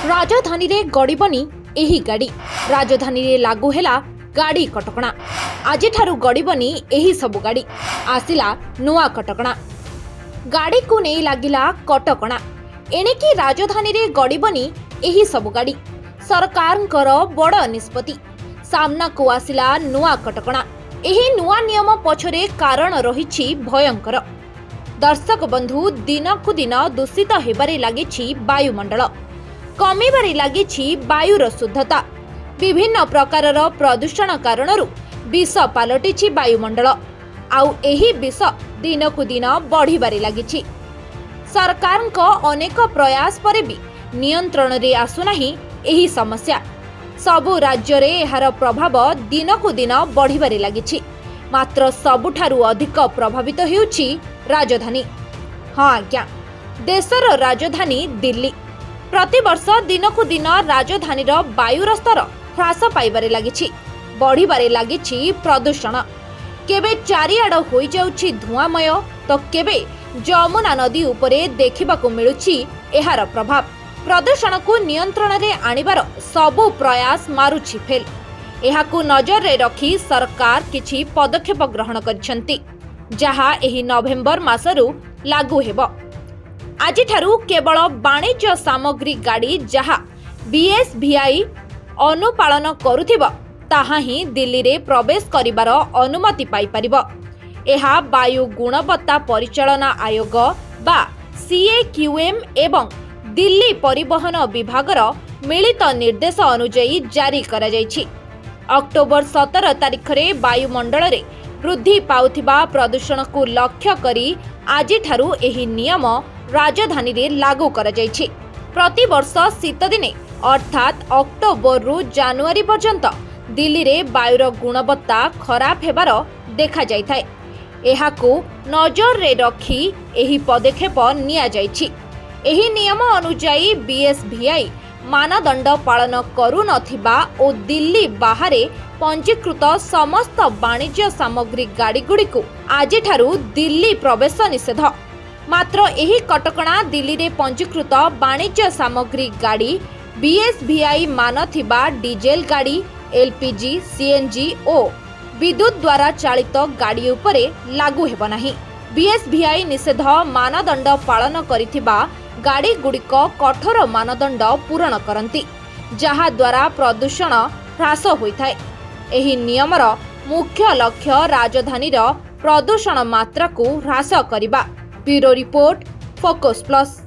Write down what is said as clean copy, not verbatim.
राजधानी रे गड़बनी एही गाड़ी राजधानी रे लागू हैला गाड़ी कटकणा आज ठारू गड़बनी एही सबु गाड़ी आसिला नुआ कटकणा गाड़ी को नहीं लागिला कटकणा एणेकी राजधानी रे गड़बनी एही सबु गाड़ी सरकारंकर बड़ निष्पत्ति सामना को आसिला नुआ कटकणा एही नुआ नियम पछरे कारण रहिछि भयंकर दर्शक बंधु दिन को दिन दूषित हेबारे लागिछि वायुमंडल कमिबारे लागिछि वायुर शुद्धता विभिन्न प्रकारर प्रदूषण कारणरू विष पालटिछि वायुमंडल आउ एही विष दिन को दिन बढ़िबारे लागिछि सरकारक अनेक प्रयास परे भी नियंत्रण रे आसुनाही एही समस्या सबु राज्य रे एहार प्रभाव दिन को दिन बढ़िबारे लागिछि मात्र सबुठारु अधिक प्रभावित हेउछि राजधानी। हाँ आज्ञा देशर राजधानी दिल्ली प्रतिवर्ष दिन को दिन राजधानीर वायुर स्तर ह्रास पाइबारे लागिछि बढ़िबारे लागिछि प्रदूषण केबे चारिआड होई जाउछि धुआमय तो केबे जमुना नदी उपरे देखिबाकू मिलुछि एहार प्रभाव प्रदूषण को नियंत्रण रे आनिबार सबु प्रयास मारुछि फेल एहाकू नजर रे रखी सरकार किछि पदक्षेप ग्रहण करिसेंती जहा एही नवेम्बर मासरू लागू हेबो आज ठारू केवल वाणिज्य सामग्री गाड़ी जहा बीएसवीआई अनुपालन करुथिबो ताहा ही दिल्ली रे प्रवेश करिबार अनुमति पाई परिबो एहा वायु गुणवत्ता परिचालना आयोग बा सीएक्यूएम एवं दिल्ली परिवहन विभागर मिलित निर्देश अनुଯାयी जारी करा जायछि अक्टोबर 17 तारिख रे वायुमंडल रे वृद्धि पाउथिबा प्रदूषण को लक्ष्य करी आज ठारू एही नियम राजधानी रे लागू करा जायछि प्रति वर्ष शीत दिने अर्थात अक्टोबर रु जनवरी पर्यंत दिल्ली रे वायुर गुणवत्ता खराब हेबार देखा जायथाय एहाकू नजर रे रखी एही पदक्षेप निया जायछि एही नियम अनुଯାयी बीएसवीआई मानदंड पालन करू नथिबा ओ दिल्ली बाहरे पंजीकृत समस्त वाणिज्य सामग्री गाड़ी गुड़ी को आज ठारू दिल्ली प्रवेश निषेध मात्र एही कटकणा दिल्ली रे पंजीकृत वाणिज्य सामग्री गाड़ी बीएसवीआई मान थिबा डीजेल गाड़ी एलपीजी सीएनजी ओ विद्युत द्वारा चालित गाड़ी उपरे लागू हेबो नाही बीएसवीआई निषेध मानदंड पालन करिथिबा गाड़ी गुड़िक कठोर मानदंड पूरण करती जहा द्वारा प्रदूषण ह्रास होइथाय एही नियमर मुख्य लक्ष्य राजधानीर प्रदूषण मात्रा को ह्रास करिबा ब्यूरो रिपोर्ट फोकस प्लस।